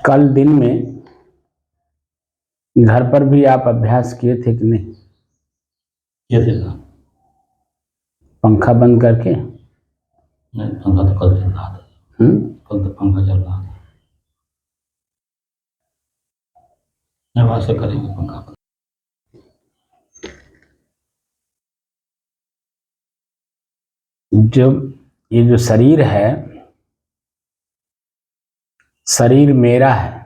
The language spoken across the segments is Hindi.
कल दिन में घर पर भी आप अभ्यास किए थे कि नहीं? किए थे ना। पंखा बंद करके? नहीं, पंखा तो कल चल रहा था। कल तो पंखा चल रहा था। नहीं, वहां से करेंगे पंखा बंद। जब ये जो शरीर है, शरीर मेरा है,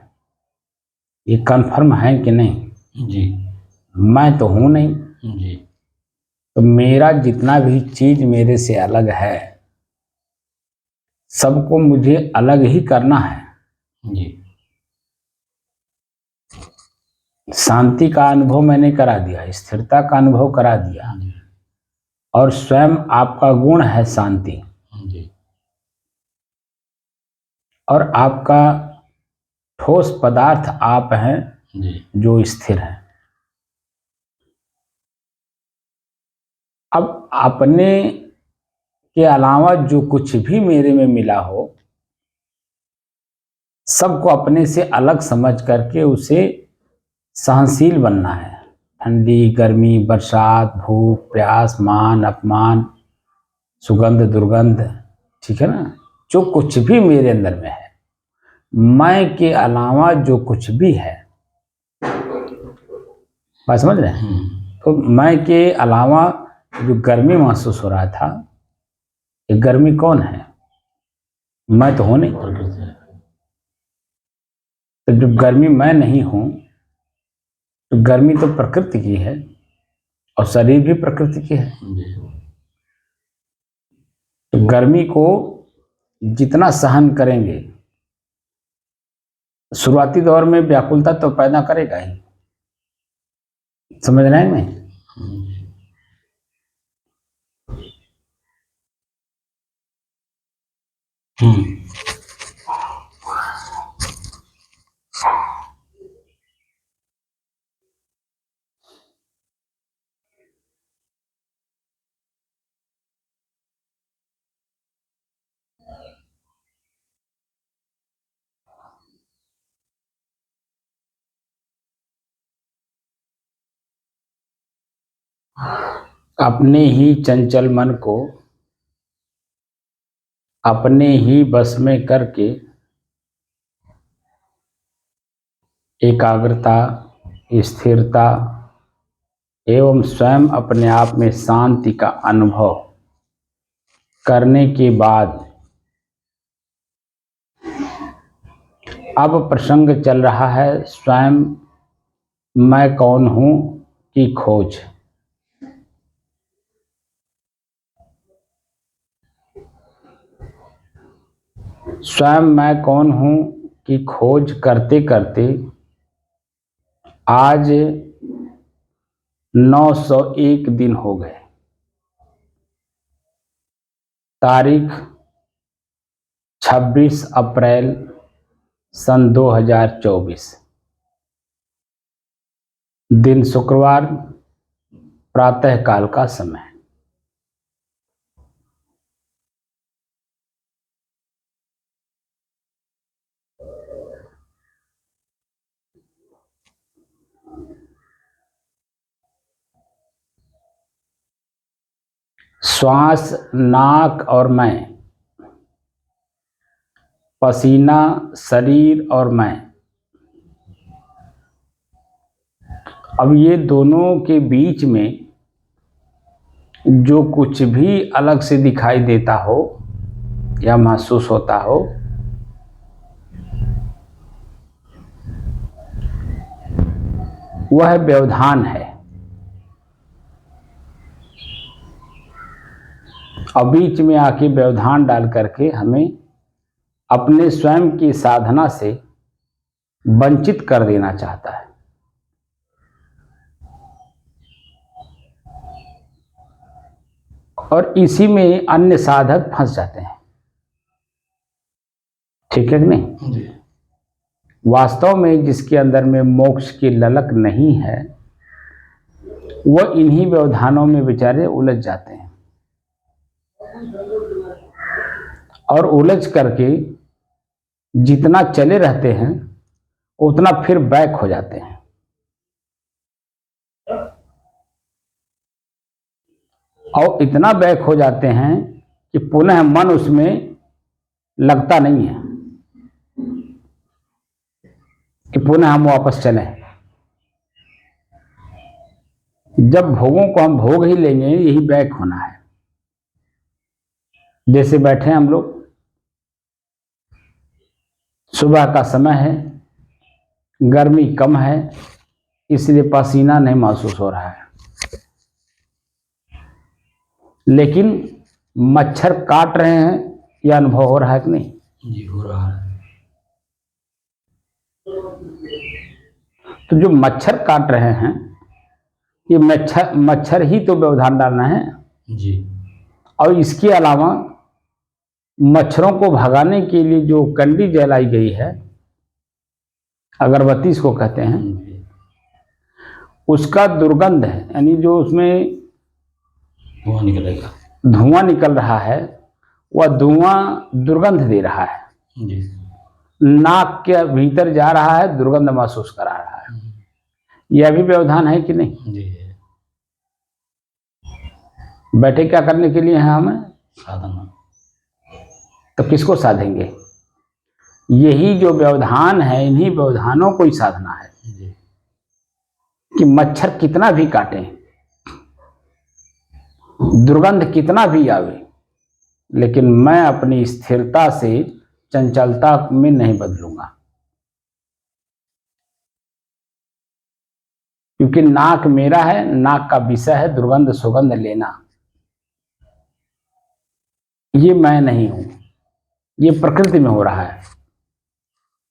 ये कंफर्म है कि नहीं? जी। मैं तो हूं नहीं, जी। तो मेरा जितना भी चीज मेरे से अलग है सबको मुझे अलग ही करना है। जी। शांति का अनुभव मैंने करा दिया, स्थिरता का अनुभव करा दिया, जी। और स्वयं आपका गुण है शांति, जी। और आपका ठोस पदार्थ आप हैं जी। जो स्थिर है। अब अपने के अलावा जो कुछ भी मेरे में मिला हो सबको अपने से अलग समझ करके उसे सहनशील बनना है। ठंडी, गर्मी, बरसात, भूख, प्यास, मान, अपमान, सुगंध, दुर्गंध, ठीक है ना, जो कुछ भी मेरे अंदर में है, मैं के अलावा जो कुछ भी है, बात समझ रहे हैं? तो मैं के अलावा जो गर्मी महसूस हो रहा था, ये गर्मी कौन है? मैं तो हूं नहीं। तो जब गर्मी मैं नहीं हूं तो गर्मी तो प्रकृति की है और शरीर भी प्रकृति की है। तो गर्मी को जितना सहन करेंगे, शुरुआती दौर में व्याकुलता तो पैदा करेगा ही, समझ रहे हैं नहीं? अपने ही चंचल मन को अपने ही बस में करके एकाग्रता, स्थिरता एवं स्वयं अपने आप में शांति का अनुभव करने के बाद अब प्रसंग चल रहा है स्वयं मैं कौन हूं की खोज। स्वयं मैं कौन हूं की खोज करते करते आज 901 दिन हो गए। तारीख 26 अप्रैल सन 2024, दिन शुक्रवार, प्रातः काल का समय। श्वास, नाक और मैं, पसीना, शरीर और मैं, अब ये दोनों के बीच में जो कुछ भी अलग से दिखाई देता हो या महसूस होता हो, वह व्यवधान है। और बीच में आके व्यवधान डाल करके हमें अपने स्वयं की साधना से वंचित कर देना चाहता है। और इसी में अन्य साधक फंस जाते हैं, ठीक है कि नहीं? जी। वास्तव में जिसके अंदर में मोक्ष की ललक नहीं है वह इन्हीं व्यवधानों में बेचारे उलझ जाते हैं, और उलझ करके जितना चले रहते हैं उतना फिर बैक हो जाते हैं। और इतना बैक हो जाते हैं कि पुनः मन उसमें लगता नहीं है कि पुनः हम वापस चलें। जब भोगों को हम भोग ही लेंगे, यही बैक होना है। जैसे बैठे हम लोग, सुबह का समय है, गर्मी कम है, इसलिए पसीना नहीं महसूस हो रहा है, लेकिन मच्छर काट रहे हैं, यह अनुभव हो रहा है कि नहीं? जी हो रहा है। तो जो मच्छर काट रहे हैं, ये मच्छर ही तो व्यवधान डालना है जी। और इसके अलावा मच्छरों को भगाने के लिए जो कंडी जलाई गई है, अगरबत्ती इसको कहते हैं, उसका दुर्गंध है, यानी जो उसमें धुआं निकलेगा, धुआं निकल रहा है, वह धुआं दुर्गंध दे रहा है जी। नाक के भीतर जा रहा है, दुर्गंध महसूस करा रहा है। यह भी व्यवधान है कि नहीं? जी। बैठे क्या करने के लिए हैं हमें? साधना। तो किसको साधेंगे? यही जो व्यवधान है, इन्हीं व्यवधानों को ही साधना है जी। कि मच्छर कितना भी काटे, दुर्गंध कितना भी आवे, लेकिन मैं अपनी स्थिरता से चंचलता में नहीं बदलूंगा, क्योंकि नाक मेरा है, नाक का विषय है दुर्गंध सुगंध लेना। ये मैं नहीं हूं, ये प्रकृति में हो रहा है।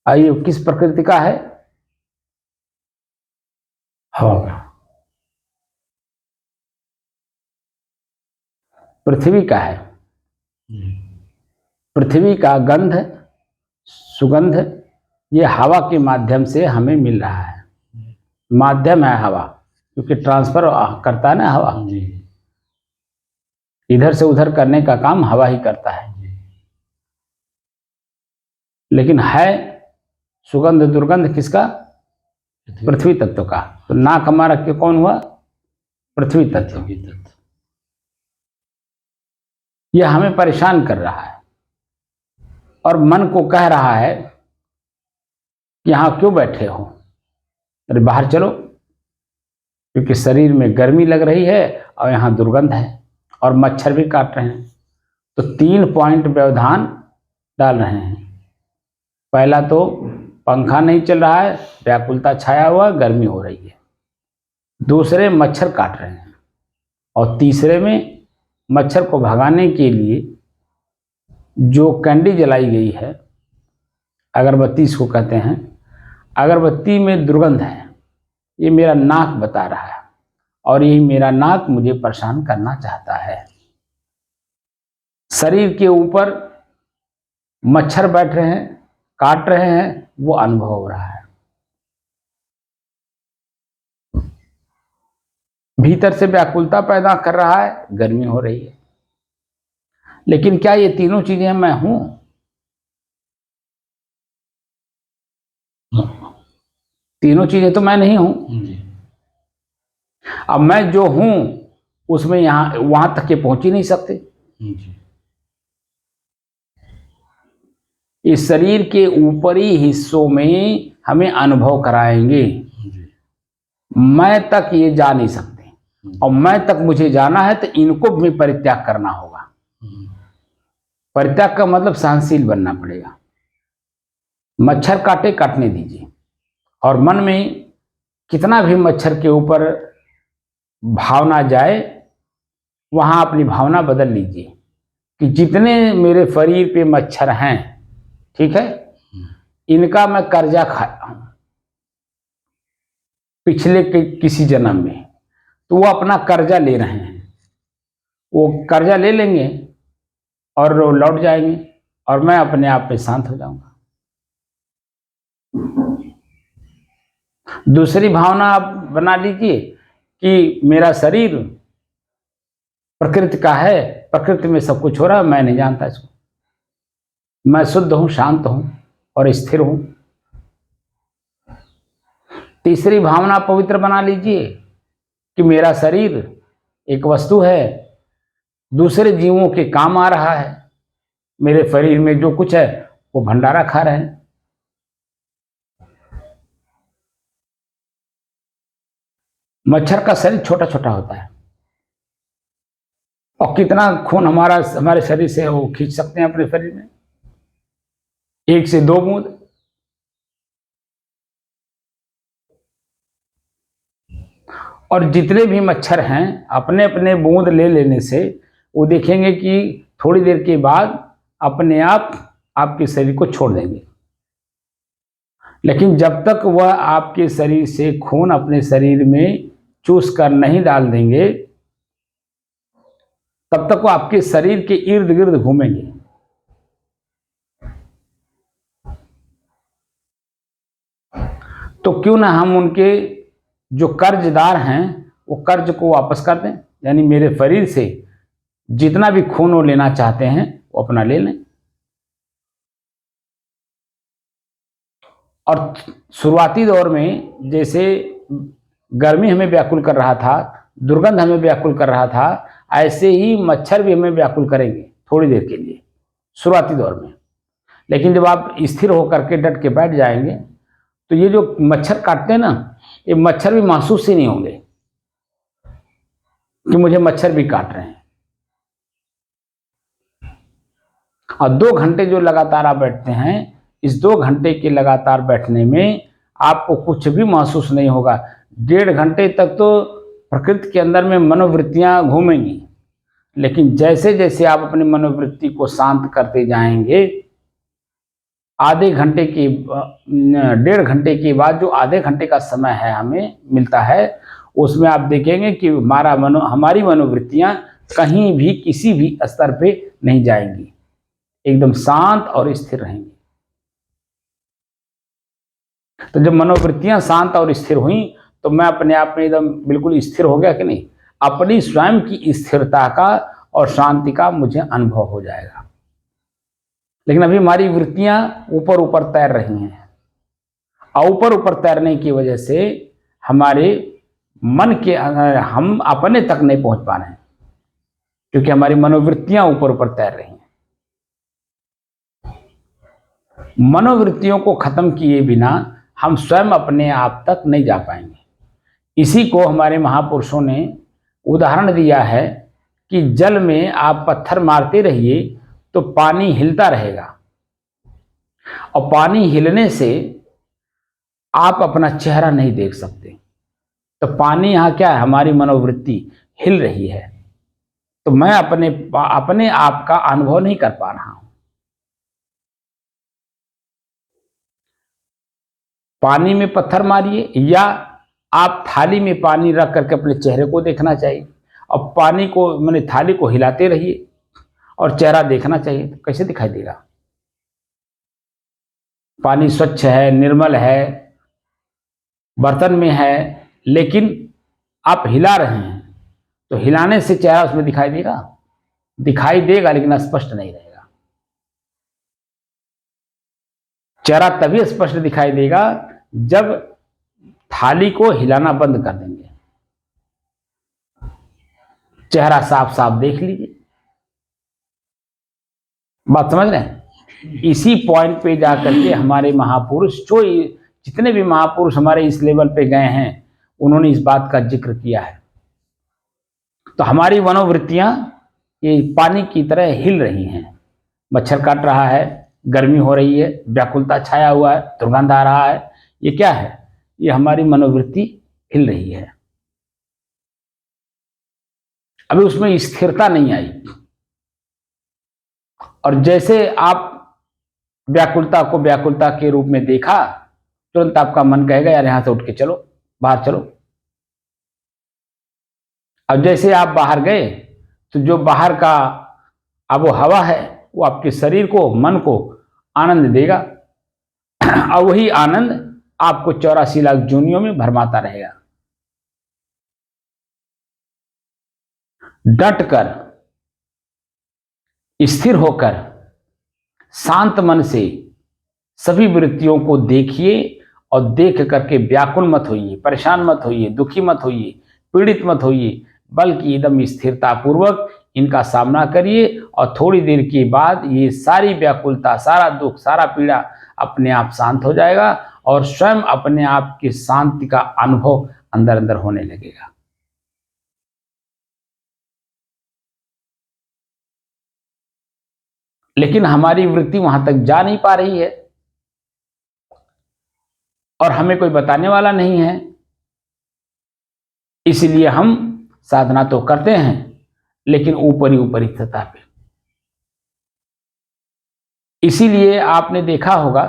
आइए, किस प्रकृति का है? हवा का, पृथ्वी का है। पृथ्वी का गंध सुगंध ये हवा के माध्यम से हमें मिल रहा है। माध्यम है हवा, क्योंकि ट्रांसफर करता है ना हवा, इधर से उधर करने का काम हवा ही करता है। लेकिन है सुगंध दुर्गंध किसका? पृथ्वी तत्व का। तो नाक हमारा क्यों कौन हुआ? पृथ्वी तत्व। यह हमें परेशान कर रहा है और मन को कह रहा है कि यहां क्यों बैठे हो, अरे बाहर चलो, क्योंकि शरीर में गर्मी लग रही है और यहां दुर्गंध है और मच्छर भी काट रहे हैं। तो 3 पॉइंट व्यवधान डाल रहे हैं। पहला तो पंखा नहीं चल रहा है, व्याकुलता छाया हुआ, गर्मी हो रही है। दूसरे मच्छर काट रहे हैं और तीसरे में मच्छर को भगाने के लिए जो कैंडी जलाई गई है, अगरबत्ती इसको कहते हैं, अगरबत्ती में दुर्गंध है। ये मेरा नाक बता रहा है और यही मेरा नाक मुझे परेशान करना चाहता है। शरीर के ऊपर मच्छर बैठ रहे हैं, काट रहे हैं, वो अनुभव हो रहा है। भीतर से व्याकुलता पैदा कर रहा है, गर्मी हो रही है। लेकिन क्या ये तीनों चीजें मैं हूं? तीनों चीजें तो मैं नहीं हूं। अब मैं जो हूं उसमें यहां वहां तक के पहुंच ही नहीं सकते। इस शरीर के ऊपरी हिस्सों में हमें अनुभव कराएंगे, मैं तक ये जा नहीं सकते। और मैं तक मुझे जाना है तो इनको भी परित्याग करना होगा। परित्याग का मतलब सहनशील बनना पड़ेगा। मच्छर काटे, काटने दीजिए, और मन में कितना भी मच्छर के ऊपर भावना जाए, वहां अपनी भावना बदल लीजिए कि जितने मेरे शरीर पे मच्छर हैं, ठीक है, इनका मैं कर्जा खाया हूं पिछले किसी जन्म में, तो वो अपना कर्जा ले रहे हैं। वो कर्जा ले लेंगे और वो लौट जाएंगे और मैं अपने आप में शांत हो जाऊंगा। दूसरी भावना आप बना लीजिए कि मेरा शरीर प्रकृति का है, प्रकृति में सब कुछ हो रहा है, मैं नहीं जानता इसको, मैं शुद्ध हूं, शांत हूं और स्थिर हूं। तीसरी भावना पवित्र बना लीजिए कि मेरा शरीर एक वस्तु है, दूसरे जीवों के काम आ रहा है, मेरे शरीर में जो कुछ है वो भंडारा खा रहे हैं। मच्छर का शरीर छोटा छोटा होता है और कितना खून हमारे शरीर से वो खींच सकते हैं अपने शरीर में, 1 से 2 बूंद। और जितने भी मच्छर हैं अपने अपने बूंद ले लेने से वो देखेंगे कि थोड़ी देर के बाद अपने आप आपके शरीर को छोड़ देंगे। लेकिन जब तक वह आपके शरीर से खून अपने शरीर में चूस कर नहीं डाल देंगे तब तक वो आपके शरीर के इर्द गिर्द घूमेंगे। तो क्यों ना हम उनके जो कर्जदार हैं वो कर्ज को वापस कर दें, यानी मेरे शरीर से जितना भी खून वो लेना चाहते हैं वो अपना ले लें। और शुरुआती दौर में जैसे गर्मी हमें व्याकुल कर रहा था, दुर्गंध हमें व्याकुल कर रहा था, ऐसे ही मच्छर भी हमें व्याकुल करेंगे थोड़ी देर के लिए शुरुआती दौर में। लेकिन जब आप स्थिर होकर के डट के बैठ जाएंगे तो ये जो मच्छर काटते हैं ना, ये मच्छर भी महसूस ही नहीं होंगे कि मुझे मच्छर भी काट रहे हैं। और 2 घंटे जो लगातार आप बैठते हैं, इस 2 घंटे के लगातार बैठने में आपको कुछ भी महसूस नहीं होगा। 1.5 घंटे तक तो प्रकृति के अंदर में मनोवृत्तियां घूमेंगी, लेकिन जैसे जैसे आप अपनी मनोवृत्ति को शांत करते जाएंगे, आधे घंटे के 1.5 घंटे के बाद जो आधे घंटे का समय है हमें मिलता है, उसमें आप देखेंगे कि हमारी मनोवृत्तियां कहीं भी किसी भी स्तर पे नहीं जाएंगी, एकदम शांत और स्थिर रहेंगी। तो जब मनोवृत्तियां शांत और स्थिर हुई तो मैं अपने आप में एकदम बिल्कुल स्थिर हो गया कि नहीं, अपनी स्वयं की स्थिरता का और शांति का मुझे अनुभव हो जाएगा। लेकिन अभी हमारी वृत्तियां ऊपर ऊपर तैर रही हैं और ऊपर ऊपर तैरने की वजह से हमारे मन के हम अपने तक नहीं पहुंच पा रहे हैं, क्योंकि हमारी मनोवृत्तियां ऊपर ऊपर तैर रही हैं। मनोवृत्तियों को खत्म किए बिना हम स्वयं अपने आप तक नहीं जा पाएंगे। इसी को हमारे महापुरुषों ने उदाहरण दिया है कि जल में आप पत्थर मारते रहिए तो पानी हिलता रहेगा, और पानी हिलने से आप अपना चेहरा नहीं देख सकते। तो पानी यहाँ क्या है, हमारी मनोवृत्ति हिल रही है, तो मैं अपने आप का अनुभव नहीं कर पा रहा हूं। पानी में पत्थर मारिए या आप थाली में पानी रख करके अपने चेहरे को देखना चाहिए, और पानी को मैंने थाली को हिलाते रहिए और चेहरा देखना चाहिए, तो कैसे दिखाई देगा? पानी स्वच्छ है, निर्मल है, बर्तन में है, लेकिन आप हिला रहे हैं तो हिलाने से चेहरा उसमें दिखाई देगा? दिखाई देगा लेकिन स्पष्ट नहीं रहेगा। चेहरा तभी स्पष्ट दिखाई देगा जब थाली को हिलाना बंद कर देंगे, चेहरा साफ साफ देख लीजिए। बात समझ रहे हैं? इसी पॉइंट पे जाकर के हमारे महापुरुष, जो जितने भी महापुरुष हमारे इस लेवल पे गए हैं, उन्होंने इस बात का जिक्र किया है। तो हमारी मनोवृत्तियां ये पानी की तरह हिल रही हैं। मच्छर काट रहा है, गर्मी हो रही है, व्याकुलता छाया हुआ है, दुर्गंध आ रहा है, ये क्या है? ये हमारी मनोवृत्ति हिल रही है। अभी उसमें स्थिरता नहीं आई, और जैसे आप व्याकुलता को व्याकुलता के रूप में देखा, तुरंत आपका मन कहेगा यार यहां से उठ के चलो, बाहर चलो। अब जैसे आप बाहर गए तो जो बाहर का आबो हवा है वो आपके शरीर को, मन को आनंद देगा, और वही आनंद आपको 84 लाख योनियों में भरमाता रहेगा। डट कर, स्थिर होकर, शांत मन से सभी वृत्तियों को देखिए और देख करके व्याकुल मत होइए, परेशान मत होइए, दुखी मत होइए, पीड़ित मत होइए, बल्कि एकदम स्थिरता पूर्वक इनका सामना करिए और थोड़ी देर के बाद ये सारी व्याकुलता, सारा दुख, सारा पीड़ा अपने आप शांत हो जाएगा और स्वयं अपने आप की शांति का अनुभव अंदर अंदर होने लगेगा। लेकिन हमारी वृत्ति वहां तक जा नहीं पा रही है और हमें कोई बताने वाला नहीं है, इसलिए हम साधना तो करते हैं लेकिन ऊपरी ऊपरी सतह पे। इसीलिए आपने देखा होगा,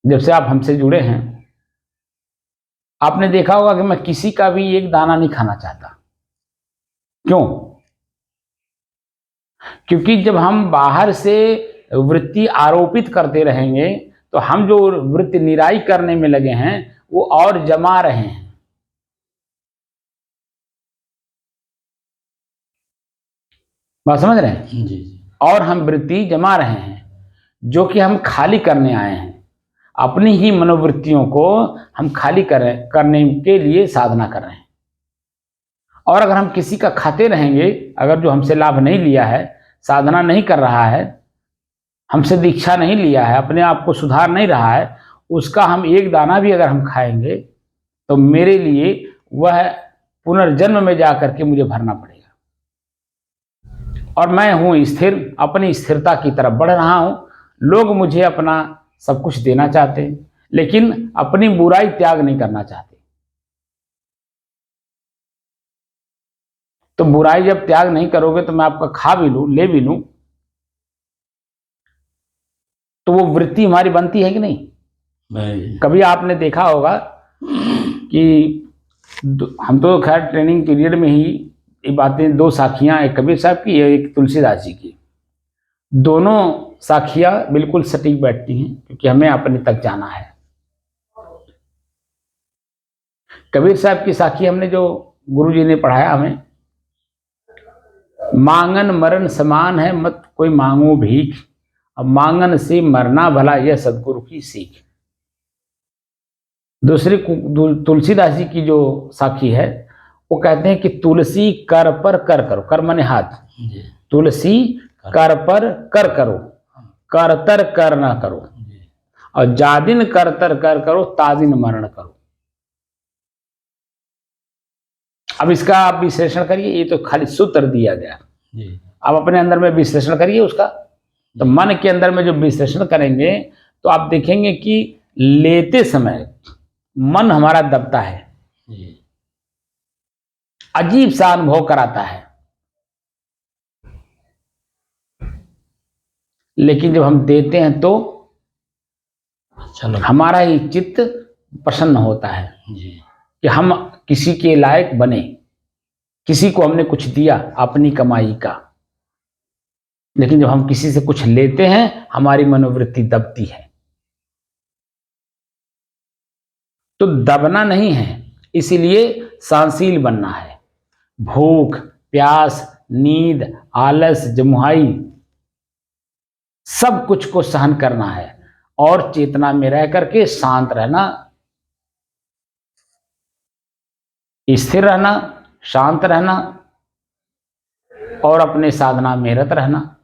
जब से आप हमसे जुड़े हैं, आपने देखा होगा कि मैं किसी का भी एक दाना नहीं खाना चाहता। क्यों? क्योंकि जब हम बाहर से वृत्ति आरोपित करते रहेंगे तो हम जो वृत्ति निराई करने में लगे हैं वो और जमा रहे हैं। बात समझ रहे हैं? जी। और हम वृत्ति जमा रहे हैं जो कि हम खाली करने आए हैं। अपनी ही मनोवृत्तियों को हम खाली करने के लिए साधना कर रहे हैं। और अगर हम किसी का खाते रहेंगे, अगर जो हमसे लाभ नहीं लिया है, साधना नहीं कर रहा है, हमसे दीक्षा नहीं लिया है, अपने आप को सुधार नहीं रहा है, उसका हम एक दाना भी अगर हम खाएंगे तो मेरे लिए वह पुनर्जन्म में जाकर के मुझे भरना पड़ेगा। और मैं हूं स्थिर, अपनी स्थिरता की तरफ बढ़ रहा हूं। लोग मुझे अपना सब कुछ देना चाहते हैं लेकिन अपनी बुराई त्याग नहीं करना चाहते। तो बुराई जब त्याग नहीं करोगे तो मैं आपका खा भी लूं, ले भी लूं, तो वो वृत्ति हमारी बनती है कि नहीं? कभी आपने देखा होगा कि हम तो खैर ट्रेनिंग पीरियड में ही ये बातें, दो साखियां, एक कबीर साहब की, एक तुलसीदास जी की, दोनों साखियां बिल्कुल सटीक बैठती हैं क्योंकि हमें अपने तक जाना है। कबीर साहब की साखी हमने जो गुरु जी ने पढ़ाया हमें, मांगन मरण समान है मत कोई मांगो भीख, अब मांगन से मरना भला यह सदगुरु की सीख। दूसरी तुलसीदास जी की जो साखी है वो कहते हैं कि तुलसी कर पर कर करो, कर मने हाथ, तुलसी कर पर कर करो, करतर कर ना करो, और जादिन करतर कर करो तादिन मरण करो। अब इसका आप विश्लेषण करिए, ये तो खाली सूत्र दिया गया, आप अपने अंदर में विश्लेषण करिए उसका। तो मन के अंदर में जो विश्लेषण करेंगे तो आप देखेंगे कि लेते समय मन हमारा दबता है, अजीब सा अनुभव कराता है, लेकिन जब हम देते हैं तो हमारा ही चित्त प्रसन्न होता है कि हम किसी के लायक बने, किसी को हमने कुछ दिया अपनी कमाई का। लेकिन जब हम किसी से कुछ लेते हैं हमारी मनोवृत्ति दबती है। तो दबना नहीं है, इसीलिए सहनशील बनना है। भूख, प्यास, नींद, आलस, जमुहाई, सब कुछ को सहन करना है और चेतना में रह करके शांत रहना, स्थिर रहना, शांत रहना और अपने साधना में रत रहना।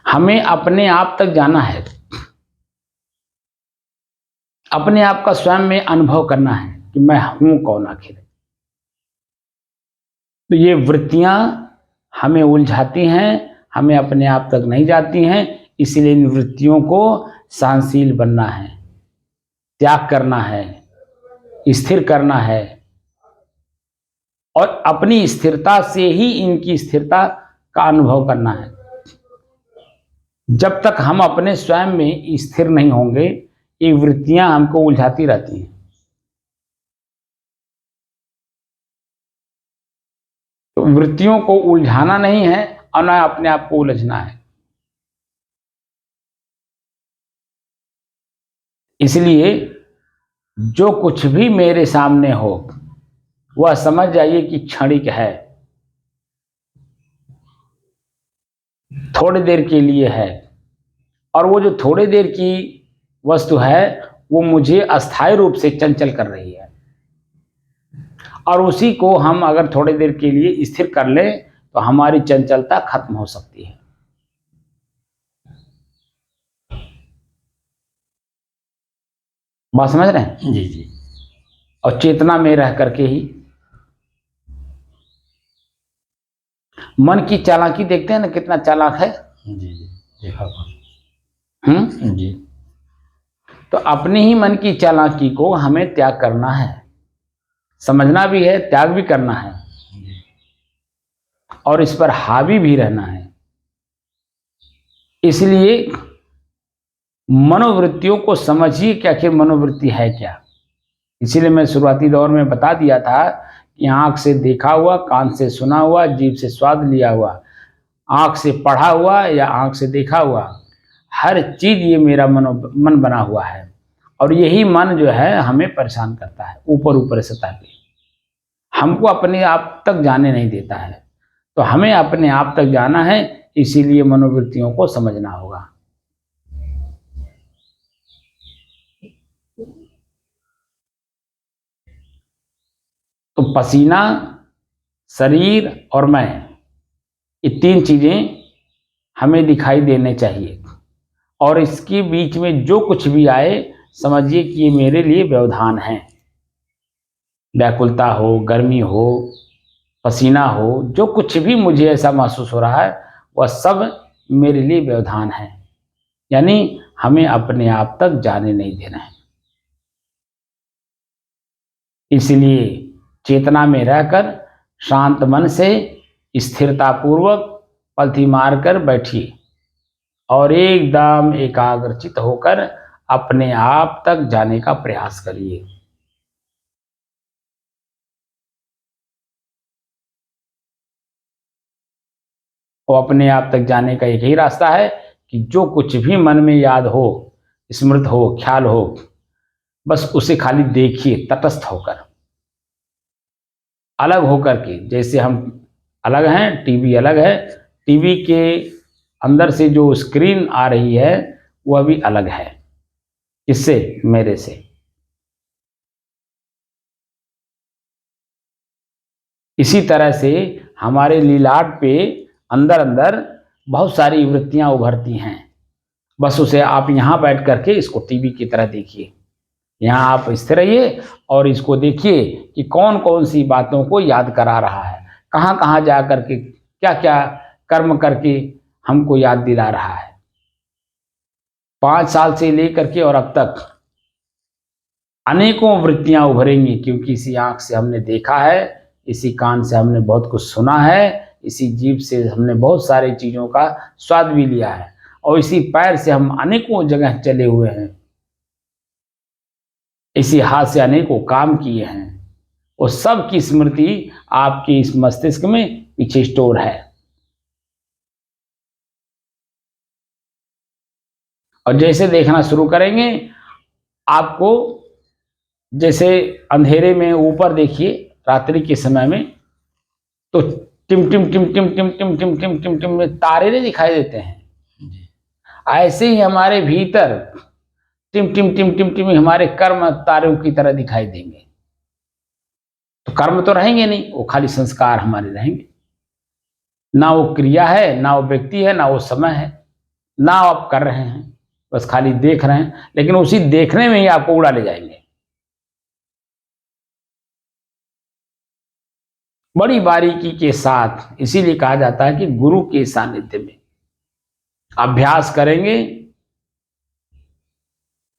हमें अपने आप तक जाना है, अपने आप का स्वयं में अनुभव करना है कि मैं हूं कौन आखिर। तो ये वृत्तियां हमें उलझाती हैं, हमें अपने आप तक नहीं जाती हैं। इसलिए इन वृत्तियों को सहनशील बनना है, त्याग करना है, स्थिर करना है और अपनी स्थिरता से ही इनकी स्थिरता का अनुभव करना है। जब तक हम अपने स्वयं में स्थिर नहीं होंगे ये वृत्तियां हमको उलझाती रहती हैं। तो वृत्तियों को उलझाना नहीं है और न अपने आप को उलझना है। इसलिए जो कुछ भी मेरे सामने हो वह समझ जाइए कि क्षणिक है, थोड़ी देर के लिए है। और वो जो थोड़ी देर की वस्तु है वो मुझे अस्थायी रूप से चंचल कर रही है, और उसी को हम अगर थोड़ी देर के लिए स्थिर कर लें तो हमारी चंचलता खत्म हो सकती है। बात समझ रहे हैं? जी जी। और चेतना में रह करके ही मन की चालाकी देखते हैं ना, कितना चालाक है। जी जी देखा था। जी तो अपनी ही मन की चालाकी को हमें त्याग करना है, समझना भी है, त्याग भी करना है, जी और इस पर हावी भी रहना है। इसलिए मनोवृत्तियों को समझिए कि आखिर मनोवृत्ति है क्या। इसीलिए मैं शुरुआती दौर में बता दिया था कि आंख से देखा हुआ, कान से सुना हुआ, जीभ से स्वाद लिया हुआ, आंख से पढ़ा हुआ या आंख से देखा हुआ, हर चीज ये मेरा मन बना हुआ है। और यही मन जो है हमें परेशान करता है, ऊपर ऊपर सतह पे हमको अपने आप तक जाने नहीं देता है। तो हमें अपने आप तक जाना है, इसीलिए मनोवृत्तियों को समझना होगा। तो पसीना, शरीर और मैं, ये तीन चीजें हमें दिखाई देने चाहिए, और इसके बीच में जो कुछ भी आए समझिए कि ये मेरे लिए व्यवधान है। व्याकुलता हो, गर्मी हो, पसीना हो, जो कुछ भी मुझे ऐसा महसूस हो रहा है वह सब मेरे लिए व्यवधान है। यानी हमें अपने आप तक जाने नहीं देना है। इसलिए चेतना में रहकर शांत मन से स्थिरता पूर्वक पलथी मारकर बैठिए और एकदम एकाग्रचित होकर अपने आप तक जाने का प्रयास करिए। और अपने आप तक जाने का एक ही रास्ता है कि जो कुछ भी मन में याद हो, स्मृत हो, ख्याल हो, बस उसे खाली देखिए तटस्थ होकर, अलग होकर के। जैसे हम अलग हैं, टीवी अलग है, टीवी के अंदर से जो स्क्रीन आ रही है वह भी अलग है। इससे, मेरे से। इसी तरह से हमारे लीलाट पे अंदर अंदर बहुत सारी वृत्तियां उभरती हैं। बस उसे आप यहाँ बैठ करके इसको टीवी की तरह देखिए। यहाँ आप स्थिर रहिए और इसको देखिए कि कौन कौन सी बातों को याद करा रहा है, कहाँ कहाँ जा करके क्या क्या कर्म करके हमको याद दिला रहा है। 5 साल से लेकर के और अब तक अनेकों वृत्तियां उभरेंगी, क्योंकि इसी आंख से हमने देखा है, इसी कान से हमने बहुत कुछ सुना है, इसी जीभ से हमने बहुत सारी चीज़ों का स्वाद भी लिया है, और इसी पैर से हम अनेकों जगह चले हुए हैं, इसी हाथ से अनेकों काम किए हैं। वो सब की स्मृति आपके इस मस्तिष्क में पीछे स्टोर है। और जैसे देखना शुरू करेंगे, आपको जैसे अंधेरे में ऊपर देखिए रात्रि के समय में, तो टिम टिम टिम टिम टिम टिम टिम टिम टिम टिम में तारे नहीं दिखाई देते हैं। ऐसे ही हमारे भीतर टिम टिम टिम टिम टिम हमारे कर्म तारों की तरह दिखाई देंगे। तो कर्म तो रहेंगे नहीं, वो खाली संस्कार हमारे रहेंगे। ना वो क्रिया है, ना वो व्यक्ति है, ना वो समय है, ना आप कर रहे हैं, बस खाली देख रहे हैं। लेकिन उसी देखने में ही आपको उड़ा ले जाएंगे। बड़ी बारीकी के साथ, इसीलिए कहा जाता है कि गुरु के सानिध्य में अभ्यास करेंगे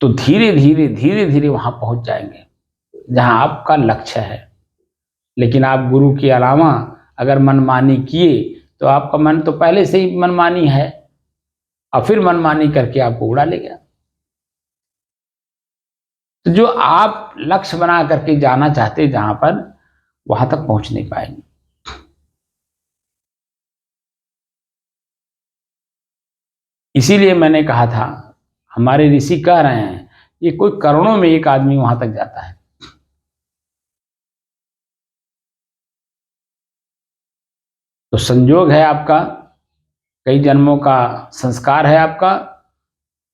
तो धीरे धीरे धीरे धीरे वहां पहुंच जाएंगे जहां आपका लक्ष्य है। लेकिन आप गुरु के अलावा अगर मनमानी किए तो आपका मन तो पहले से ही मनमानी है, और फिर मनमानी करके आपको उड़ा ले गया। तो जो आप लक्ष्य बना करके जाना चाहते जहां पर, वहां तक पहुंच नहीं पाएंगे। इसीलिए मैंने कहा था, हमारे ऋषि कह रहे हैं ये कोई करोड़ों में एक आदमी वहां तक जाता है। तो संयोग है आपका, कई जन्मों का संस्कार है आपका,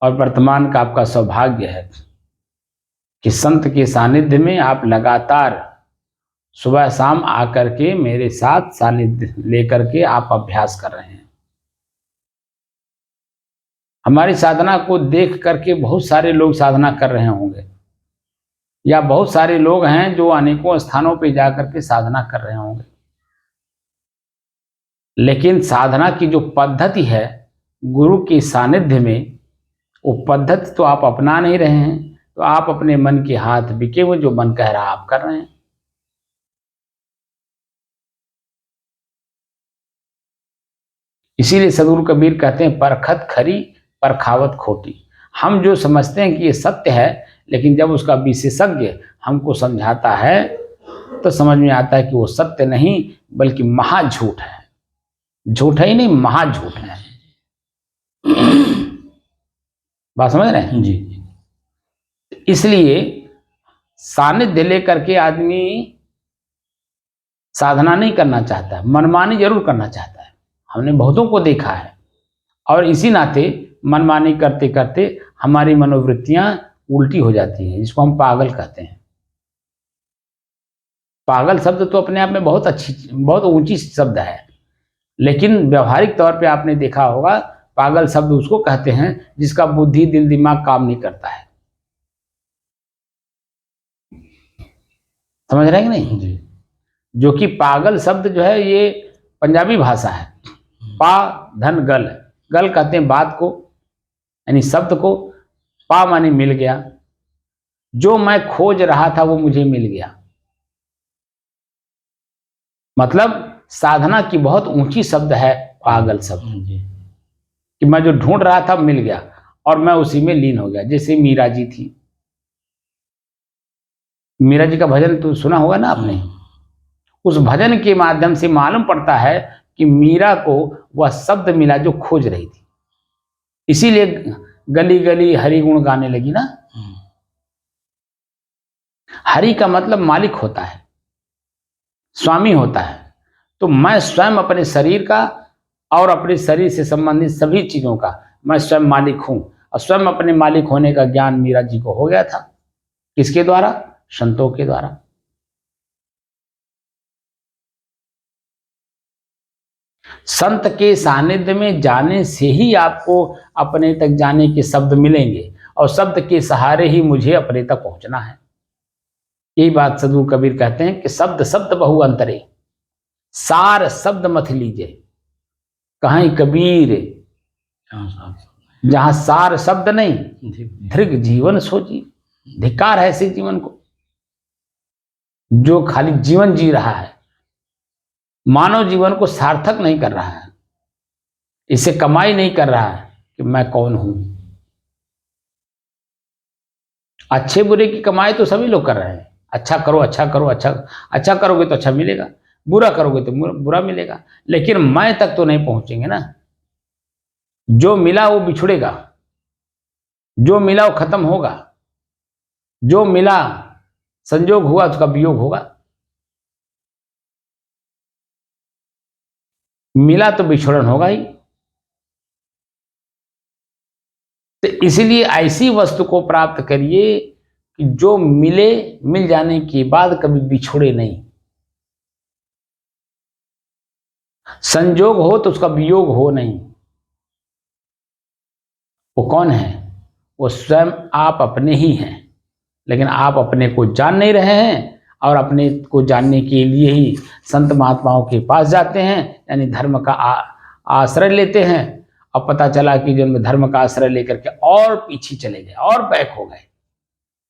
और वर्तमान का आपका सौभाग्य है कि संत के सानिध्य में आप लगातार सुबह शाम आकर के मेरे साथ सानिध्य लेकर के आप अभ्यास कर रहे हैं। हमारी साधना को देख करके बहुत सारे लोग साधना कर रहे होंगे, या बहुत सारे लोग हैं जो अनेकों स्थानों पे जाकर के साधना कर रहे होंगे, लेकिन साधना की जो पद्धति है गुरु के सानिध्य में, वो पद्धति तो आप अपना नहीं रहे हैं। तो आप अपने मन के हाथ बिके हुए, जो मन कह रहा आप कर रहे हैं। इसीलिए सदगुरु कबीर कहते हैं, परखत खरी परखावत खोटी। हम जो समझते हैं कि ये सत्य है, लेकिन जब उसका विशेषज्ञ हमको समझाता है तो समझ में आता है कि वो सत्य नहीं बल्कि महाझूठ है। झूठ ही नहीं, महाझूठ है। बात समझ रहे हैं जी। इसलिए सानिध्य लेकर के आदमी साधना नहीं करना चाहता है, मनमानी जरूर करना चाहता है। हमने बहुतों को देखा है, और इसी नाते मनमानी करते करते हमारी मनोवृत्तियां उल्टी हो जाती हैं, जिसको हम पागल कहते हैं। पागल शब्द तो अपने आप में बहुत ऊंची शब्द है, लेकिन व्यवहारिक तौर पे आपने देखा होगा, पागल शब्द उसको कहते हैं जिसका बुद्धि दिल दिमाग काम नहीं करता है। समझ रहे हैं कि नहीं जी। जो कि पागल शब्द जो है ये पंजाबी भाषा है। पा धन गल, गल कहते हैं बात को, यानी शब्द को। पा माने मिल गया, जो मैं खोज रहा था वो मुझे मिल गया। मतलब साधना की बहुत ऊंची शब्द है पागल शब्द, जी। कि मैं जो ढूंढ रहा था मिल गया और मैं उसी में लीन हो गया। जैसे मीरा जी थी, मीरा जी का भजन तो सुना होगा ना आपने। उस भजन के माध्यम से मालूम पड़ता है कि मीरा को वह शब्द मिला जो खोज रही थी, इसीलिए गली गली हरि गुण गाने लगी ना। हरि का मतलब मालिक होता है, स्वामी होता है। तो मैं स्वयं अपने शरीर का और अपने शरीर से संबंधित सभी चीजों का मैं स्वयं मालिक हूं, और स्वयं अपने मालिक होने का ज्ञान मीरा जी को हो गया था। किसके द्वारा? संतों के द्वारा। संत के सानिध्य में जाने से ही आपको अपने तक जाने के शब्द मिलेंगे, और शब्द के सहारे ही मुझे अपने तक पहुंचना है। यही बात सदगुरु कबीर कहते हैं कि शब्द शब्द बहु अंतरे, सार शब्द मत लीजिए कहीं कबीर, जहां सार शब्द नहीं धृग जीवन सोची। धिक्कार है ऐसे जीवन को जो खाली जीवन जी रहा है, मानव जीवन को सार्थक नहीं कर रहा है, इसे कमाई नहीं कर रहा है कि मैं कौन हूं। अच्छे बुरे की कमाई तो सभी लोग कर रहे हैं। अच्छा करो, अच्छा करो, अच्छा करोगे तो अच्छा मिलेगा, बुरा करोगे तो बुरा मिलेगा, लेकिन मैं तक तो नहीं पहुंचेंगे ना। जो मिला वो बिछुड़ेगा, जो मिला वो खत्म होगा, जो मिला संजोग हुआ उसका वियोग होगा। मिला तो बिछोड़न होगा ही। तो इसीलिए ऐसी वस्तु को प्राप्त करिए कि जो मिले, मिल जाने के बाद कभी बिछोड़े नहीं। संजोग हो तो उसका वियोग हो नहीं। वो कौन है? वो स्वयं आप अपने ही हैं, लेकिन आप अपने को जान नहीं रहे हैं, और अपने को जानने के लिए ही संत महात्माओं के पास जाते हैं, यानी धर्म का आश्रय लेते हैं। अब पता चला कि जन्म धर्म का आश्रय लेकर के और पीछे चले गए और बैक हो गए,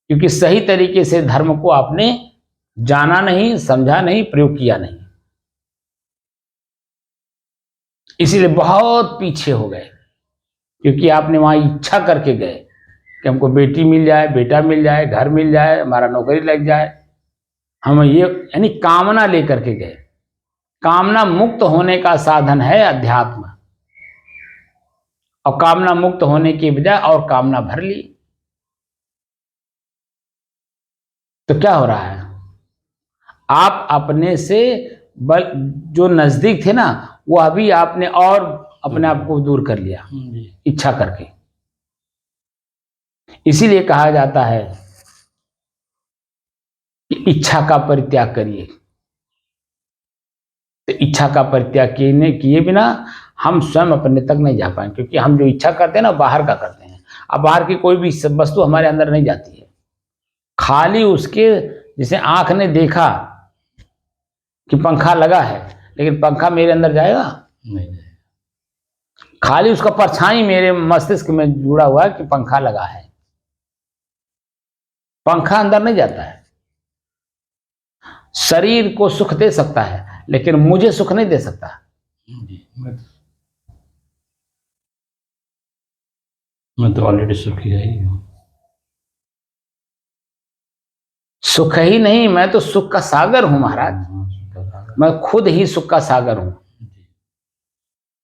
क्योंकि सही तरीके से धर्म को आपने जाना नहीं, समझा नहीं, प्रयोग किया नहीं, इसीलिए बहुत पीछे हो गए। क्योंकि आपने वहां इच्छा करके गए कि हमको बेटी मिल जाए, बेटा मिल जाए, घर मिल जाए, हमारा नौकरी लग जाए, हम ये यानी कामना लेकर के गए। कामना मुक्त होने का साधन है अध्यात्म, और कामना मुक्त होने की बजाय और कामना भर ली। तो क्या हो रहा है, आप अपने से जो नजदीक थे ना, वो अभी आपने और अपने आप को दूर कर लिया इच्छा करके। इसीलिए कहा जाता है कि इच्छा का परित्याग करिए। तो इच्छा का परित्याग किए बिना हम स्वयं अपने तक नहीं जा पाएंगे, क्योंकि हम जो इच्छा करते हैं ना बाहर का करते हैं। अब बाहर की कोई भी वस्तु हमारे अंदर नहीं जाती है, खाली उसके जैसे आंख ने देखा कि पंखा लगा है, लेकिन पंखा मेरे अंदर जाएगा नहीं। खाली उसका परछाई मेरे मस्तिष्क में जुड़ा हुआ है कि पंखा लगा है, पंखा अंदर नहीं जाता है। शरीर को सुख दे सकता है, लेकिन मुझे सुख नहीं दे सकता। मैं तो ऑलरेडी सुखी ही हूं। सुख ही नहीं, मैं तो सुख का सागर हूं महाराज। मैं खुद ही सुख का सागर हूं,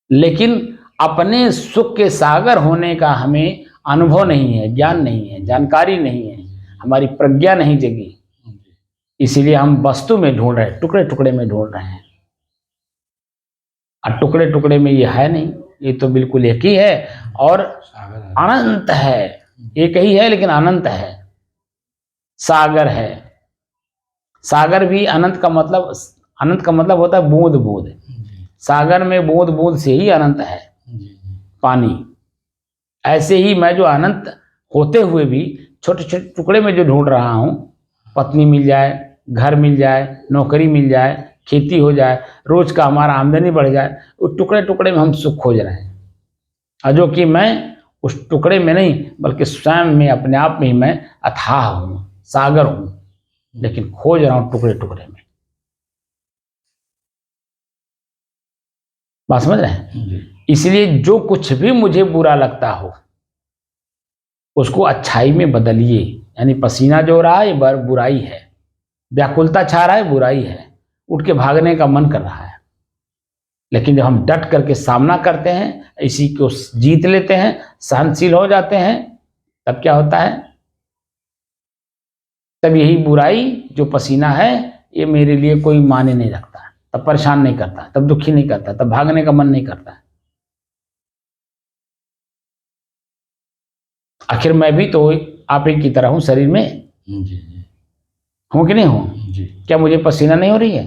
लेकिन अपने सुख के सागर होने का हमें अनुभव नहीं है, ज्ञान नहीं है, जानकारी नहीं है, हमारी प्रज्ञा नहीं जगी। इसीलिए हम वस्तु में ढूंढ रहे हैं, टुकड़े टुकड़े में ढूंढ रहे हैं। और टुकड़े टुकड़े में ये है नहीं, ये तो बिल्कुल एक ही है और अनंत है। एक ही है लेकिन अनंत है, सागर है। सागर भी अनंत का मतलब होता है बूंद बूंद। सागर में बूंद बूंद से ही अनंत है पानी। ऐसे ही मैं जो अनंत होते हुए भी छोटे छोटे टुकड़े में जो ढूंढ रहा हूं, पत्नी मिल जाए, घर मिल जाए, नौकरी मिल जाए, खेती हो जाए, रोज का हमारा आमदनी बढ़ जाए, उस टुकड़े टुकड़े में हम सुख खोज रहे हैं। और जो कि मैं उस टुकड़े में नहीं बल्कि स्वयं में, अपने आप में ही मैं अथाह हूं, सागर हूं, लेकिन खोज रहा हूं टुकड़े टुकड़े में। बात समझ रहे हैं? इसलिए जो कुछ भी मुझे बुरा लगता हो उसको अच्छाई में बदलिए। यानी पसीना जो रहा है ये बुराई है, व्याकुलता छा रहा है बुराई है, उठ के भागने का मन कर रहा है। लेकिन जब हम डट करके सामना करते हैं, इसी को जीत लेते हैं, सहनशील हो जाते हैं, तब क्या होता है, तब यही बुराई जो पसीना है ये मेरे लिए कोई माने नहीं रखता, तब परेशान नहीं करता, तब दुखी नहीं करता, तब भागने का मन नहीं करता। आखिर मैं भी तो आप ही की तरह हूं शरीर में, हूं कि नहीं हूं? क्या मुझे पसीना नहीं हो रही है?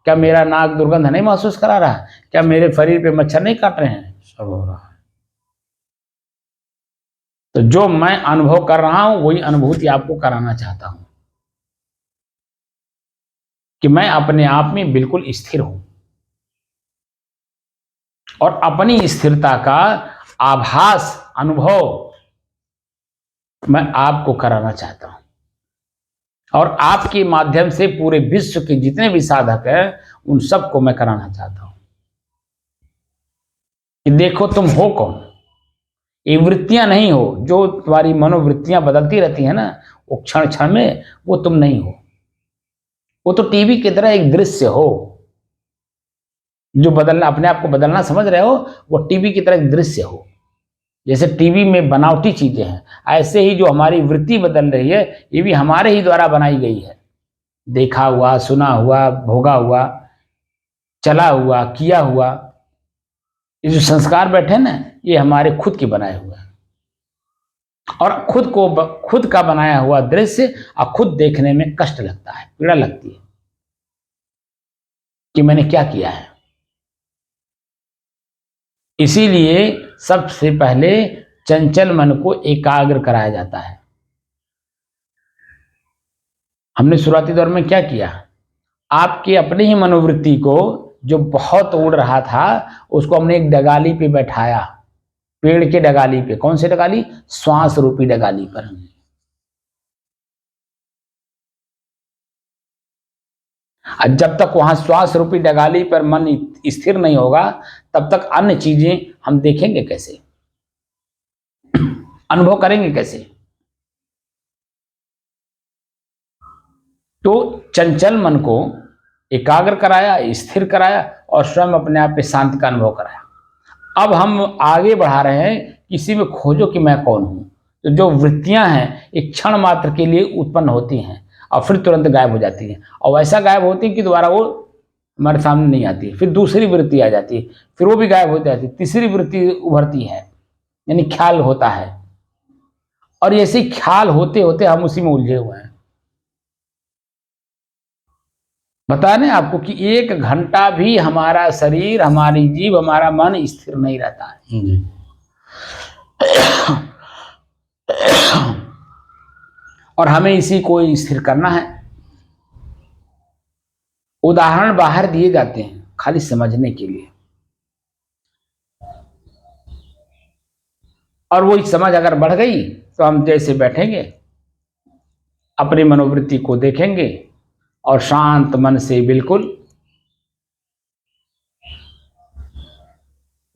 क्या मेरा नाक दुर्गंध नहीं महसूस करा रहा है? क्या मेरे शरीर पे मच्छर नहीं काट रहे हैं? सब हो रहा है। तो जो मैं अनुभव कर रहा हूं वही अनुभूति आपको कराना चाहता हूं कि मैं अपने आप में बिल्कुल स्थिर हूं और अपनी स्थिरता का आभास अनुभव मैं आपको कराना चाहता हूं। और आपके माध्यम से पूरे विश्व के जितने भी साधक हैं उन सबको मैं कराना चाहता हूं कि देखो तुम हो कौन। ये वृत्तियां नहीं हो, जो तुम्हारी मनोवृत्तियां बदलती रहती है ना, वो क्षण क्षण में, वो तुम नहीं हो। वो तो टीवी की तरह एक दृश्य हो, जो बदलना, अपने आप को बदलना समझ रहे हो, वो टीवी की तरह एक दृश्य हो। जैसे टीवी में बनावटी चीजें हैं, ऐसे ही जो हमारी वृत्ति बदल रही है ये भी हमारे ही द्वारा बनाई गई है। देखा हुआ, सुना हुआ, भोगा हुआ, चला हुआ, किया हुआ, ये जो संस्कार बैठे ना ये हमारे खुद के बनाए हुए हैं। और खुद का बनाया हुआ दृश्य और खुद देखने में कष्ट लगता है, पीड़ा लगती है कि मैंने क्या किया है। इसीलिए सबसे पहले चंचल मन को एकाग्र कराया जाता है। हमने शुरुआती दौर में क्या किया, आपके अपने ही मनोवृत्ति को जो बहुत उड़ रहा था उसको हमने एक डगाली पे बैठाया, पेड़ के डगाली पे। कौन सी डगाली? श्वास रूपी डगाली पर। जब तक वहां श्वास रूपी डगाली पर मन स्थिर नहीं होगा तब तक अन्य चीजें हम देखेंगे कैसे, अनुभव करेंगे कैसे? तो चंचल मन को एकाग्र कराया, स्थिर कराया और स्वयं अपने आप पे शांति का अनुभव कराया। अब हम आगे बढ़ा रहे हैं, किसी में खोजो कि मैं कौन हूं। तो जो वृत्तियां हैं एक क्षण मात्र के लिए उत्पन्न होती हैं और फिर तुरंत गायब हो जाती हैं, और वैसा गायब होती है कि दोबारा वो हमारे सामने नहीं आती है। फिर दूसरी वृत्ति आ जाती है, फिर वो भी गायब हो जाती है, तीसरी वृत्ति उभरती है, यानी ख्याल होता है। और ऐसे ख्याल होते होते हम उसी में उलझे हुए हैं। बता दें आपको कि 1 घंटा भी हमारा शरीर, हमारी जीव, हमारा मन स्थिर नहीं रहता है। जी। और हमें इसी को स्थिर करना है। उदाहरण बाहर दिए जाते हैं खाली समझने के लिए, और वो समझ अगर बढ़ गई तो हम जैसे बैठेंगे, अपनी मनोवृत्ति को देखेंगे और शांत मन से बिल्कुल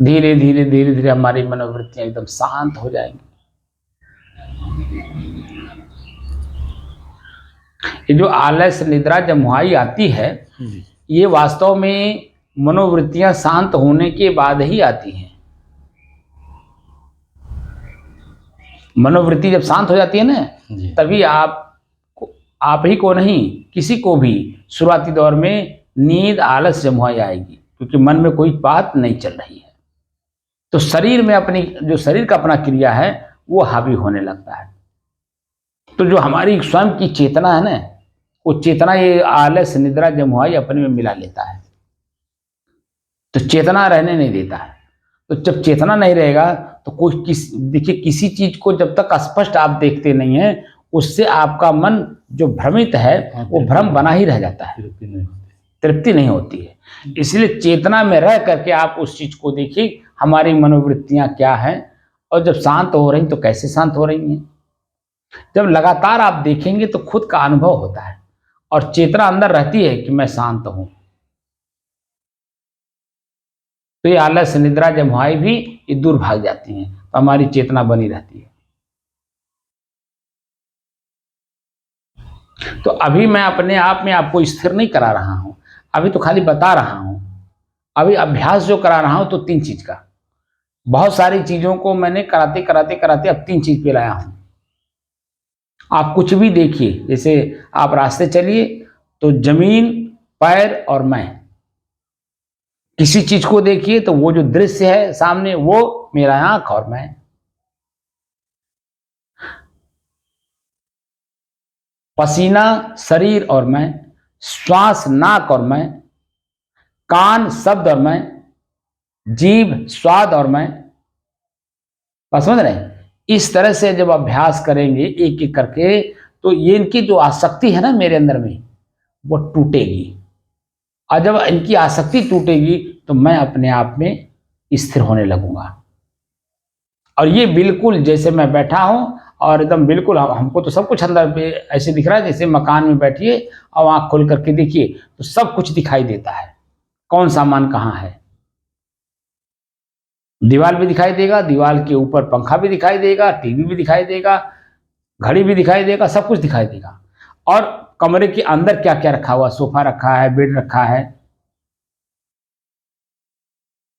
धीरे धीरे धीरे धीरे हमारी मनोवृत्तियां एकदम शांत हो जाएंगी। ये जो आलस, निद्रा, जमुहाई आती है, ये वास्तव में मनोवृत्तियां शांत होने के बाद ही आती हैं। मनोवृत्ति जब शांत हो जाती है ना, तभी आप ही को नहीं, किसी को भी शुरुआती दौर में नींद, आलस, जमुहाई आएगी, क्योंकि मन में कोई बात नहीं चल रही है। तो शरीर में अपनी जो शरीर का अपना क्रिया है वो हावी होने लगता है। तो जो हमारी स्वयं की चेतना है ना, वो चेतना ये आलस, निद्रा, जमुहाई अपने में मिला लेता है, तो चेतना रहने नहीं देता है। तो जब चेतना नहीं रहेगा तो देखिए, किसी चीज को जब तक स्पष्ट आप देखते नहीं है, उससे आपका मन जो भ्रमित है वो भ्रम बना ही रह जाता है, तृप्ति नहीं होती है। इसलिए चेतना में रह करके आप उस चीज को देखिए, हमारी मनोवृत्तियां क्या हैं, और जब शांत हो रही तो कैसे शांत हो रही हैं। जब लगातार आप देखेंगे तो खुद का अनुभव होता है, और चेतना अंदर रहती है कि मैं शांत हूं, तो ये आलस, निद्रा, जमुहाई भी ये दूर भाग जाती हैं, तो हमारी चेतना बनी रहती है। तो अभी मैं अपने आप में आपको स्थिर नहीं करा रहा हूं, अभी तो खाली बता रहा हूं। अभी अभ्यास जो करा रहा हूं तो 3 चीज का, बहुत सारी चीजों को मैंने कराते कराते कराते अब 3 चीज पे लाया हूं। आप कुछ भी देखिए, जैसे आप रास्ते चलिए तो जमीन, पैर और मैं, किसी चीज को देखिए तो वो जो दृश्य है सामने वो मेरा आंख और मैं, पसीना शरीर और मैं, श्वास नाक और मैं, कान शब्द और मैं, जीभ स्वाद और मैं। बात समझ रहे हैं? इस तरह से जब अभ्यास करेंगे एक एक करके, तो ये इनकी जो आसक्ति है ना मेरे अंदर में, वो टूटेगी। और जब इनकी आसक्ति टूटेगी तो मैं अपने आप में स्थिर होने लगूंगा। और ये बिल्कुल जैसे मैं बैठा हूं और एकदम बिल्कुल, हमको तो सब कुछ अंदर पे ऐसे दिख रहा है, जैसे मकान में बैठिए और आंख खोल करके देखिए तो सब कुछ दिखाई देता है, कौन सामान कहाँ है। दीवार भी दिखाई देगा, दीवार के ऊपर पंखा भी दिखाई देगा, टीवी भी दिखाई देगा, घड़ी भी दिखाई देगा, सब कुछ दिखाई देगा। और कमरे के अंदर क्या क्या रखा हुआ, सोफा रखा है, बेड रखा है,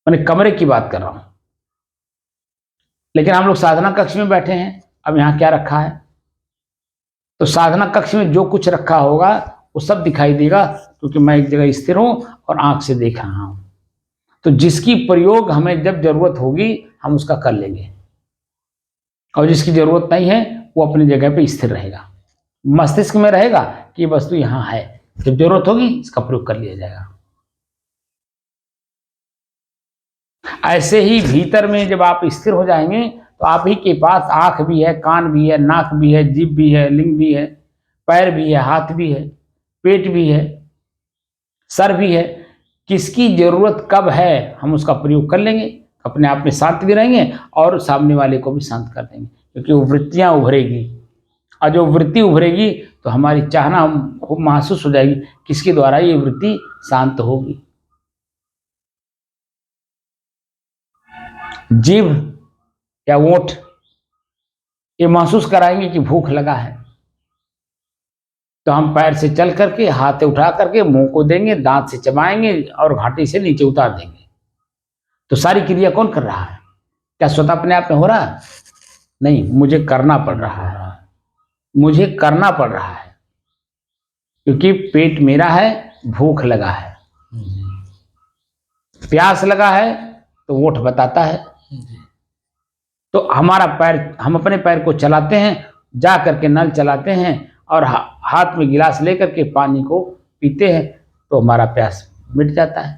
मैंने कमरे की बात कर रहा हूं। लेकिन हम लोग साधना कक्ष में बैठे हैं, अब यहां क्या रखा है, तो साधना कक्ष में जो कुछ रखा होगा वो सब दिखाई देगा, क्योंकि मैं एक जगह स्थिर हूं और आंख से देख रहा हूं। तो जिसकी प्रयोग हमें जब जरूरत होगी हम उसका कर लेंगे, और जिसकी जरूरत नहीं है वो अपनी जगह पे स्थिर रहेगा, मस्तिष्क में रहेगा कि ये वस्तु यहां है, जब जरूरत होगी इसका प्रयोग कर लिया जाएगा। ऐसे ही भीतर में जब आप स्थिर हो जाएंगे तो आप ही के पास आंख भी है, कान भी है, नाक भी है, जीभ भी है, लिंग भी है, पैर भी है, हाथ भी है, पेट भी है, सर भी है। किसकी जरूरत कब है हम उसका प्रयोग कर लेंगे, अपने आप में शांत भी रहेंगे और सामने वाले को भी शांत कर देंगे, क्योंकि वो वृत्तियां उभरेगी, और जो वृत्ति उभरेगी तो हमारी चाहना खूब महसूस हो जाएगी, किसके द्वारा ये वृत्ति शांत होगी। जीभ या ओठ ये महसूस कराएंगे कि भूख लगा है, तो हम पैर से चल करके, हाथ उठा करके मुंह को देंगे, दांत से चबाएंगे और घाटी से नीचे उतार देंगे। तो सारी क्रिया कौन कर रहा है? क्या स्वतः अपने आप में हो रहा है? नहीं, मुझे करना पड़ रहा है, मुझे करना पड़ रहा है। क्योंकि पेट मेरा है, भूख लगा है, जी प्यास लगा है तो ओठ बताता है। जी तो हमारा पैर, हम अपने पैर को चलाते हैं, जा करके नल चलाते हैं और हाथ में गिलास लेकर के पानी को पीते हैं, तो हमारा प्यास मिट जाता है।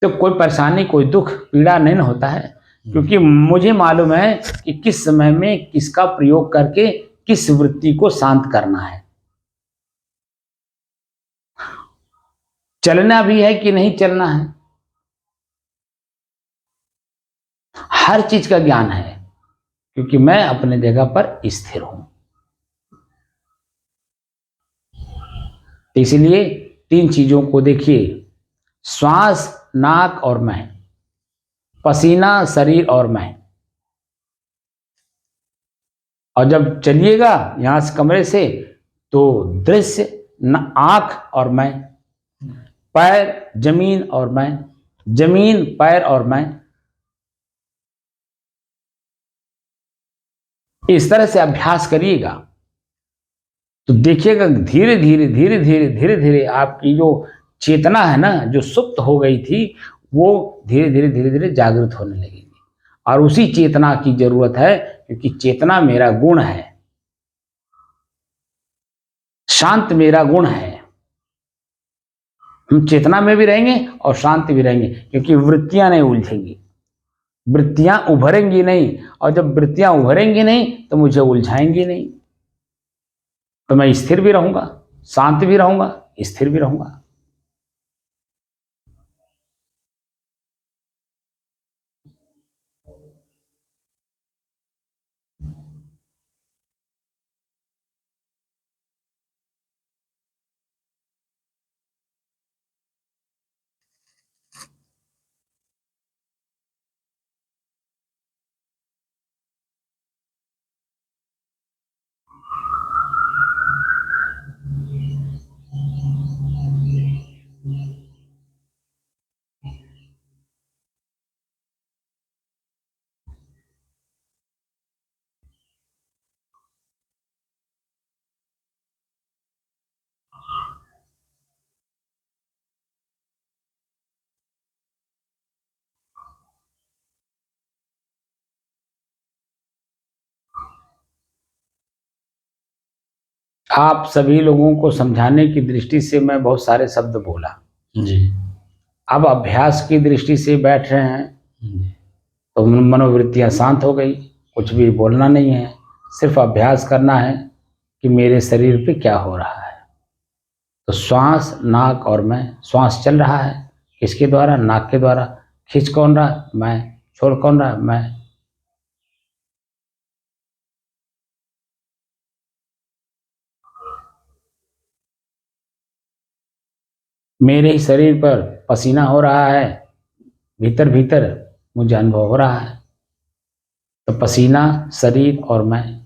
तो कोई परेशानी, कोई दुख, पीड़ा नहीं न होता है, क्योंकि मुझे मालूम है कि किस समय में किसका प्रयोग करके किस वृत्ति को शांत करना है। चलना भी है कि नहीं चलना है, हर चीज का ज्ञान है, क्योंकि मैं अपने जगह पर स्थिर हूं। तो इसलिए 3 चीजों को देखिए, श्वास, नाक और मैं, पसीना, शरीर और मैं। और जब चलिएगा यहां से कमरे से, तो दृश्य, आंख और मैं, पैर, जमीन और मैं, जमीन, पैर और मैं। इस तरह से अभ्यास करिएगा तो देखिएगा धीरे धीरे धीरे धीरे धीरे धीरे आपकी जो चेतना है ना, जो सुप्त हो गई थी, वो धीरे धीरे धीरे धीरे जागृत होने लगेगी। और उसी चेतना की जरूरत है, क्योंकि चेतना मेरा गुण है, शांत मेरा गुण है। हम चेतना में भी रहेंगे और शांति भी रहेंगे, क्योंकि वृत्तियां नहीं उलझेंगी, वृत्तियां उभरेंगी नहीं, और जब वृत्तियां उभरेंगी नहीं तो मुझे उलझाएंगी नहीं। तो मैं स्थिर भी रहूंगा, शांत भी रहूंगा, स्थिर भी रहूंगा। आप सभी लोगों को समझाने की दृष्टि से मैं बहुत सारे शब्द बोला। जी अब अभ्यास की दृष्टि से बैठ रहे हैं जी तो मनोवृत्तियां शांत हो गई, कुछ भी बोलना नहीं है, सिर्फ अभ्यास करना है कि मेरे शरीर पे क्या हो रहा है। तो श्वास, नाक और मैं, श्वास चल रहा है किसके द्वारा? नाक के द्वारा। खींच कौन रहा? मैं। छोड़ कौन रहा? मैं। मेरे ही शरीर पर पसीना हो रहा है, भीतर भीतर मुझे अनुभव हो रहा है। तो पसीना, शरीर और मैं।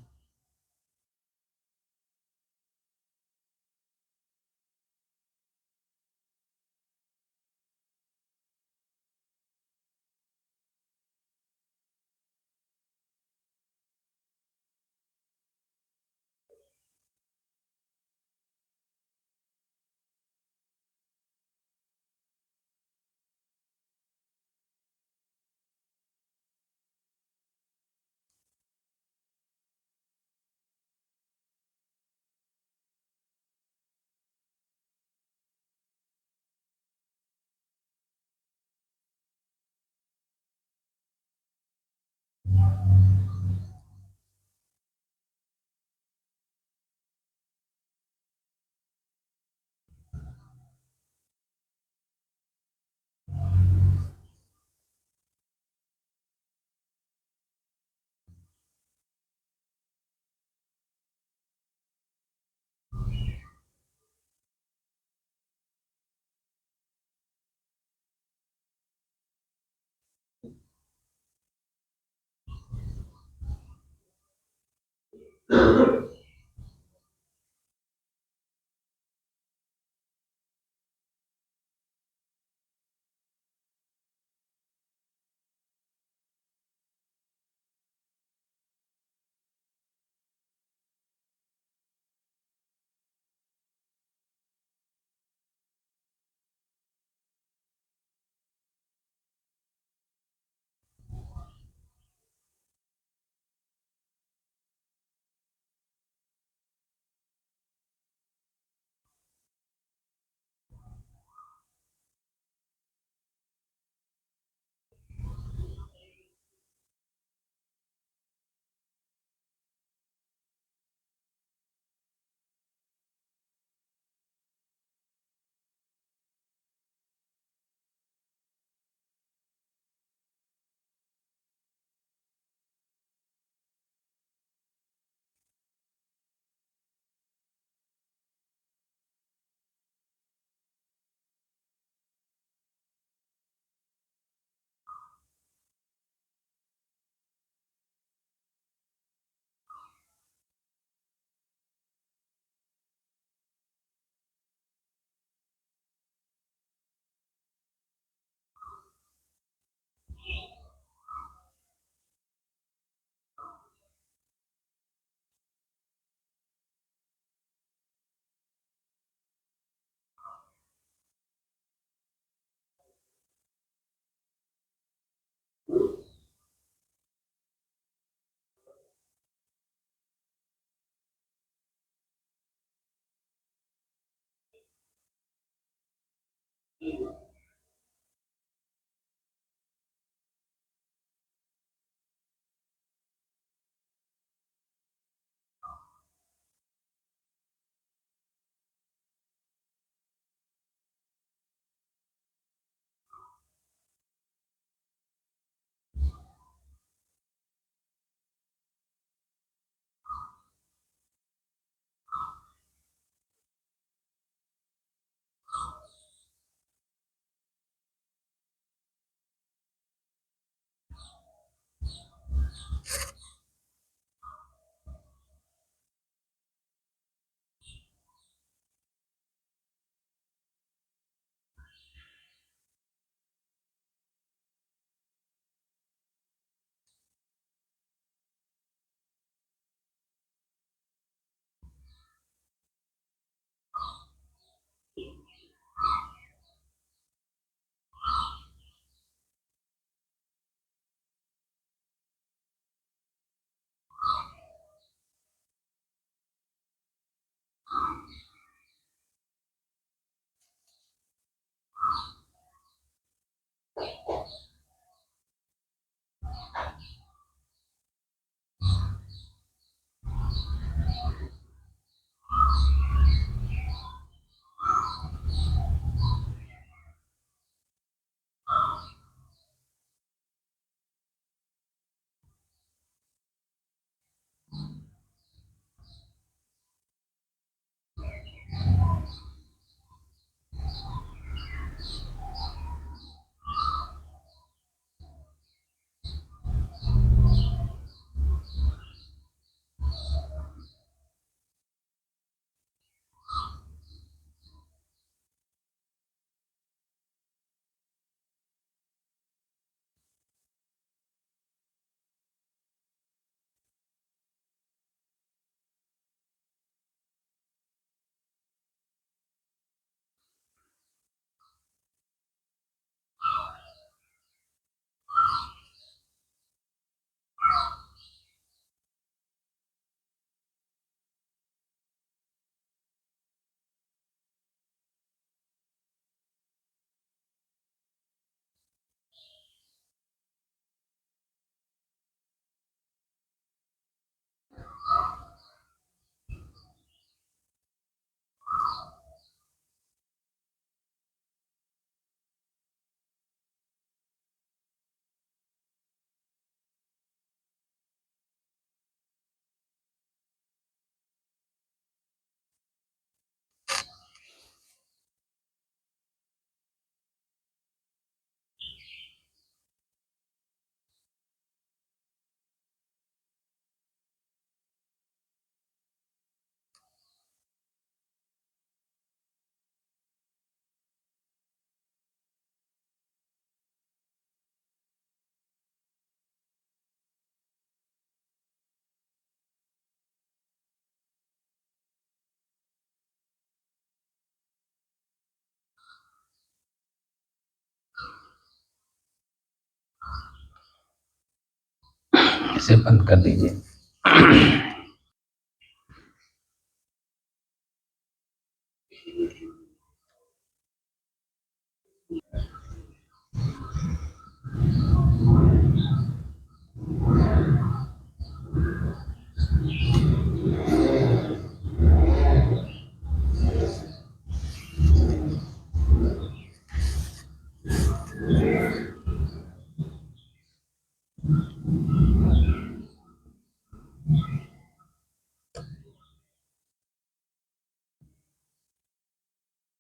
इसे बंद कर दीजिए।